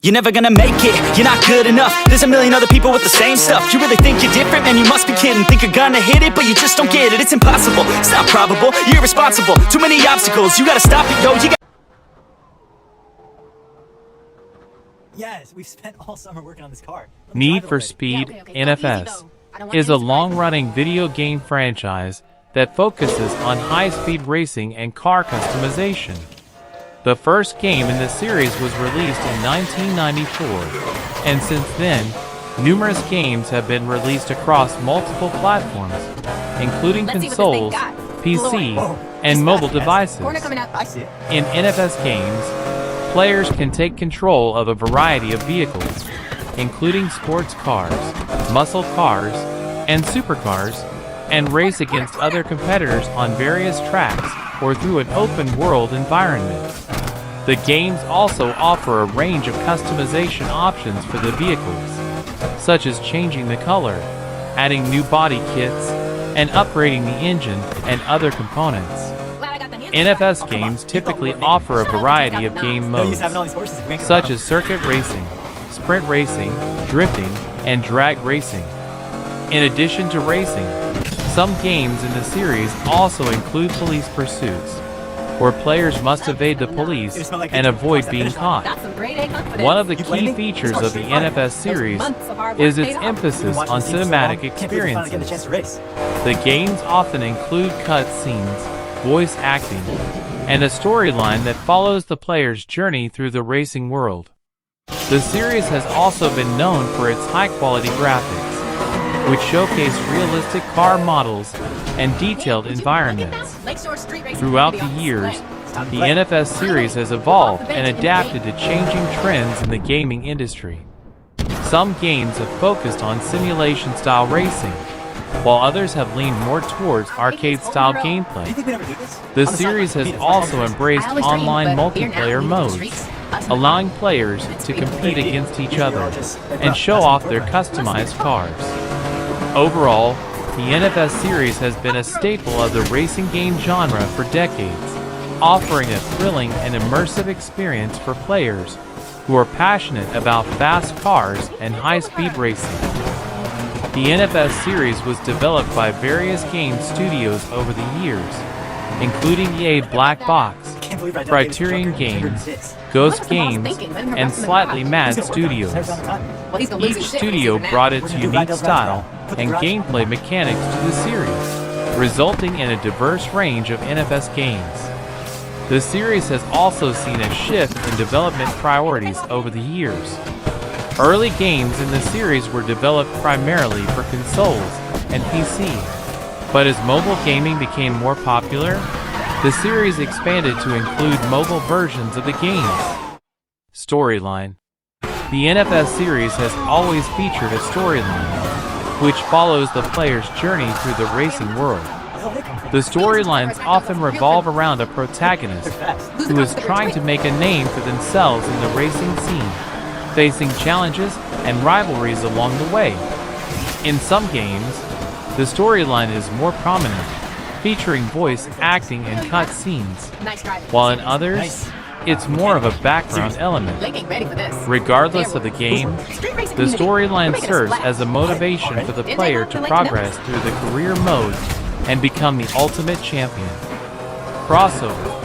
You're never gonna make it, you're not good enough. There's a million other people with the same stuff. You really think you're different? Man, you must be kidding. Think you're gonna hit it, but you just don't get it. It's impossible, it's not probable, you're irresponsible. Too many obstacles, you gotta stop it, yo, Yes, we've spent all summer working on this car. Need for Speed NFS is a long-running video game franchise that focuses on high-speed racing and car customization. The first game in the series was released in 1994, and since then, numerous games have been released across multiple platforms, including consoles, PC, and mobile devices. In NFS games, players can take control of a variety of vehicles, including sports cars, muscle cars, and supercars, and race against other competitors on various tracks or through an open-world environment. The games also offer a range of customization options for the vehicles, such as changing the color, adding new body kits, and upgrading the engine and other components. NFS games typically offer a variety of game modes, such as circuit racing, sprint racing, drifting, and drag racing. In addition to racing, some games in the series also include police pursuits, where players must evade the police and avoid being caught. One of the key features of the NFS series is its emphasis on cinematic experiences. The games often include cutscenes, voice acting, and a storyline that follows the player's journey through the racing world. The series has also been known for its high-quality graphics, which showcase realistic car models and detailed environments. Throughout the years, the NFS series has evolved and adapted to changing trends in the gaming industry. Some games have focused on simulation-style racing, while others have leaned more towards arcade-style gameplay. The series has also embraced online multiplayer modes, allowing players to compete against each other and show off their customized cars. Overall, the NFS series has been a staple of the racing game genre for decades, offering a thrilling and immersive experience for players who are passionate about fast cars and high-speed racing. The NFS series was developed by various game studios over the years, including EA Black Box, Criterion Games, Ghost Games, and Slightly Mad Studios. Each studio brought its unique style and gameplay mechanics to the series, resulting in a diverse range of NFS games. The series has also seen a shift in development priorities over the years. Early games in the series were developed primarily for consoles and PC, but as mobile gaming became more popular, the series expanded to include mobile versions of the games. Storyline. The NFS series has always featured a storyline, which follows the player's journey through the racing world. The storylines often revolve around a protagonist who is trying to make a name for themselves in the racing scene, facing challenges and rivalries along the way. In some games, the storyline is more prominent, featuring voice acting and cutscenes, while in others, it's more of a background element. Regardless of the game, the storyline serves as a motivation for the player to progress through the career mode and become the ultimate champion. Crossover.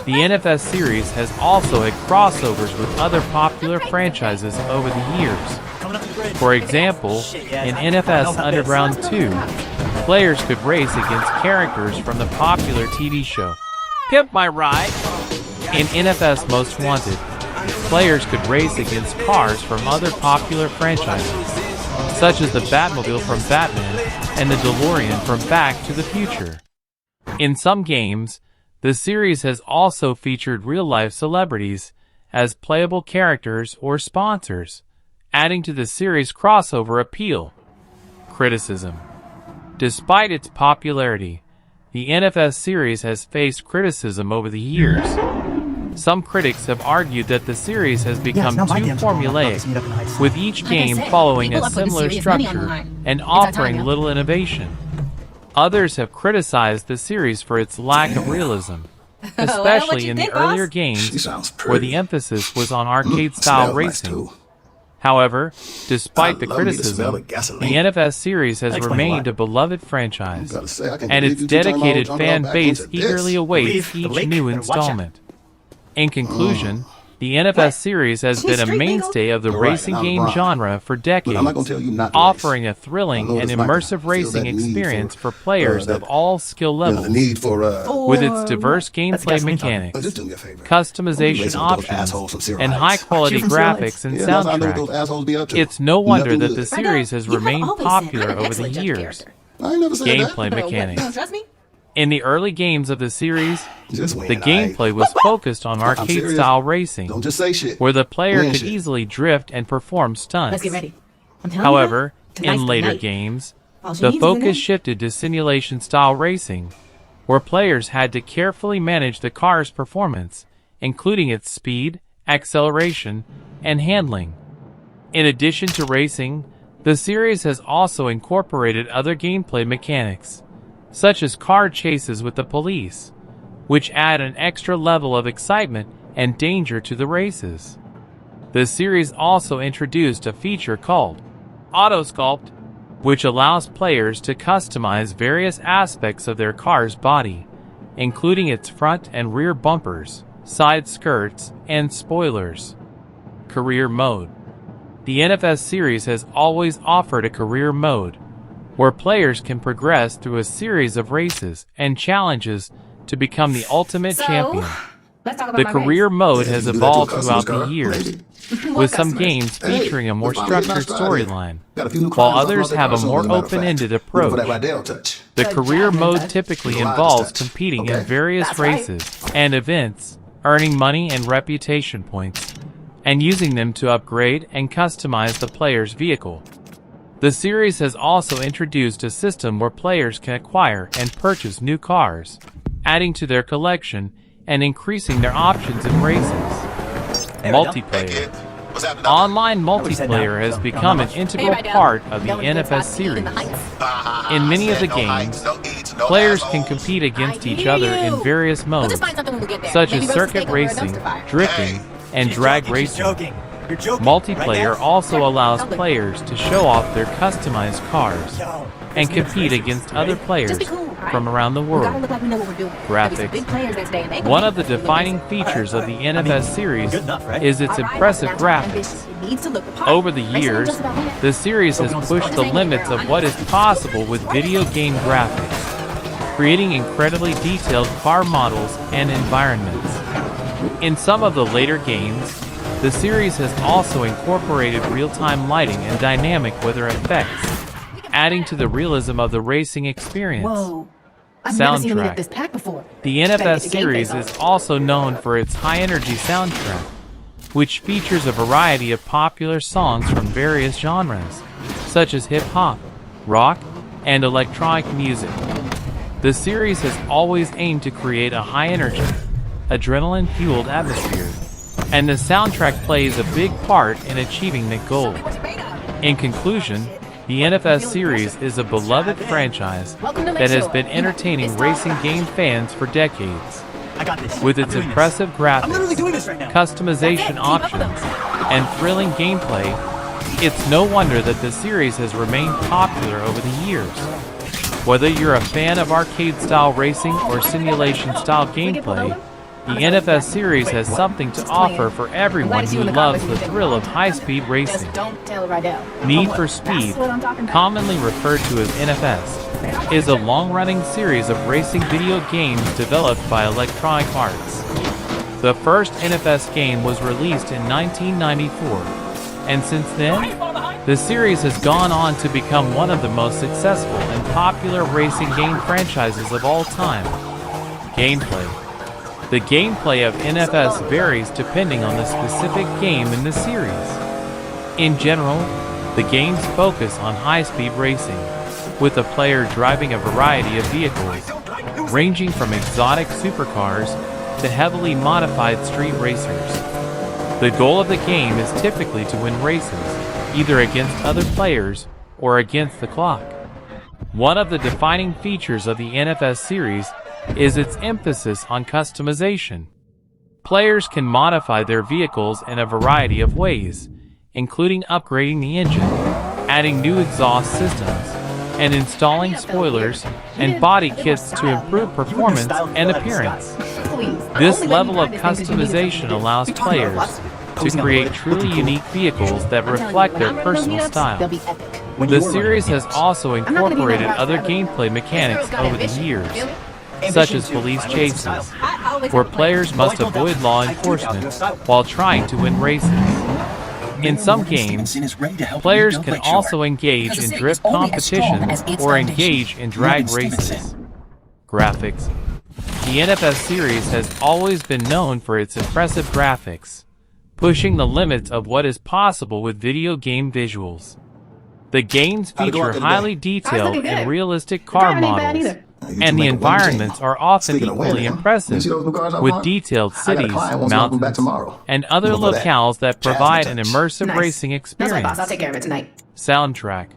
The NFS series has also had crossovers with other popular franchises over the years. For example, in NFS Underground 2, players could race against characters from the popular TV show Pimp My Ride. In NFS Most Wanted, players could race against cars from other popular franchises, such as the Batmobile from Batman and the DeLorean from Back to the Future. In some games, the series has also featured real-life celebrities as playable characters or sponsors, adding to the series' crossover appeal. Criticism. Despite its popularity, the NFS series has faced criticism over the years. Some critics have argued that the series has become too formulaic, with each game following a similar structure and offering little innovation. Others have criticized the series for its lack of realism, especially in the think, earlier boss? games She sounds where the pretty. emphasis was on arcade-style Smells nice, racing. too. However, despite the I love me the smell criticism, of gasoline. the NFS series has Explain remained why. a beloved franchise, Gotta say, I can't and believe its you two turned my old dedicated jungle fan back base into this. eagerly awaits Leave the each lake new and watch out. installment. In conclusion, the NFS series has been a Street legal? mainstay of the You're right, racing I'm game Brian. genre for Look, I'm not decades, gonna tell you not to offering a race. thrilling I know and it's like to immersive feel racing that need experience for for, players that- of all skill You know, levels. the need for With its diverse gameplay gasoline talking. mechanics, just do me a favor. Don't be customization racing with those assholes from options, Zero and Heights. high-quality Shoot from graphics and Yeah, that's what I know what those soundtrack, assholes be up to. it's no wonder Nothing that the good. series has You have remained always said popular I'm an over the excellent judge of years. character. I ain't never said Gameplay that. You don't mechanics. trust me? In the early games of the series, Just win, the gameplay was focused on I'm serious. arcade-style racing, Don't just say shit. where the player Win could shit. easily drift and perform stunts. Let's get ready. I'm telling However, you now, in tonight's the later night. games, All she the needs is a focus name. shifted to simulation-style racing, where players had to carefully manage the car's performance, including its speed, acceleration, and handling. In addition to racing, the series has also incorporated other gameplay mechanics, such as car chases with the police, which add an extra level of excitement and danger to the races. The series also introduced a feature called Auto Sculpt, which allows players to customize various aspects of their car's body, including its front and rear bumpers, side skirts, and spoilers. Career Mode. The NFS series has always offered a career mode, where players can progress through a series of races and challenges to become the ultimate champion. Let's talk about The my career race. mode Yeah, has you can do that to a evolved customer's throughout the car, years, maybe. with some customers? games Hey, featuring a more let's finally get structured nice Friday. storyline, Got a few new while clients others off have a their more cars, as matter of open-ended fact. Looking for approach. that Rydell touch. The Good career job, mode Linda. typically Reliable involves touch. competing in Okay. various That's right. races and events, earning money and reputation points, and using them to upgrade and customize the player's vehicle. The series has also introduced a system where players can acquire and purchase new cars, adding to their collection and increasing their options in races. Multiplayer. Online multiplayer has become an integral part of the NFS series. In many of the games, players can compete against each other in various modes, such as circuit racing, drifting, and drag She's racing. joking. You're joking. Multiplayer right, also allows players to show off their customized cars Yo, and let's get compete racing. against Ready? other players Just be cool, alright? from around the We gotta world. look like we know what we're doing. There'll be some Graphics. big players next day, and they One gonna of the make us defining look features of the I mean, NFS series good enough, right? is its Alright, impressive now time for graphics. It needs to look the part. Over the Racing years, just about that. the series has pushed the limits of what is possible with video game graphics, creating incredibly detailed car models and environments. In some of the later games, the series has also incorporated real-time lighting and dynamic weather effects, adding to the realism of the racing experience. Whoa. I've never seen a Soundtrack. minute this pack before. The Better NFS get the gameplay series going. is also known for its high-energy soundtrack, which features a variety of popular songs from various genres, such as hip-hop, rock, and electronic music. The series has always aimed to create a high-energy, adrenaline-fueled atmosphere, and the soundtrack plays a big part in achieving that goal. In conclusion, the NFS series is a beloved franchise that has been entertaining racing game fans for decades. I got this. With I'm its doing impressive this. I'm literally graphics, doing this right now. customization options, and thrilling gameplay, it's no wonder that the series has remained popular over the years. Whether you're a fan of arcade-style racing or simulation-style gameplay, the NFS series has something to offer for everyone who loves the thrill of high-speed racing. Just don't tell Rydell. Need for Speed, That's what I'm talking about. commonly referred to as NFS, is a long-running series of racing video games developed by Electronic Arts. The first NFS game was released in 1994, and since then, the series has gone on to become one of the most successful and popular racing game franchises of all time. Gameplay. The gameplay of NFS varies depending on the specific game in the series. In general, the games focus on high-speed racing, with the player driving a variety of vehicles, ranging from exotic supercars to heavily modified street racers. The goal of the game is typically to win races, either against other players or against the clock. One of the defining features of the NFS series is its emphasis on customization. Players can modify their vehicles in a variety of ways, including upgrading the engine, adding new exhaust systems, and installing spoilers and body kits to improve performance and appearance. This level of customization allows players to create truly unique vehicles that reflect their personal style. The series has also incorporated other gameplay mechanics over the years, such as police chases, where players must avoid law enforcement while trying to win races. In some games, players can also engage in drift competitions or engage in drag races. Graphics. The NFS series has always been known for its impressive graphics, pushing the limits of what is possible with video game visuals. The games feature highly detailed and realistic car models, and the environments are often equally impressive, with detailed cities, mountains, and other locales that provide an immersive racing experience. I'll take care of it tonight. Soundtrack.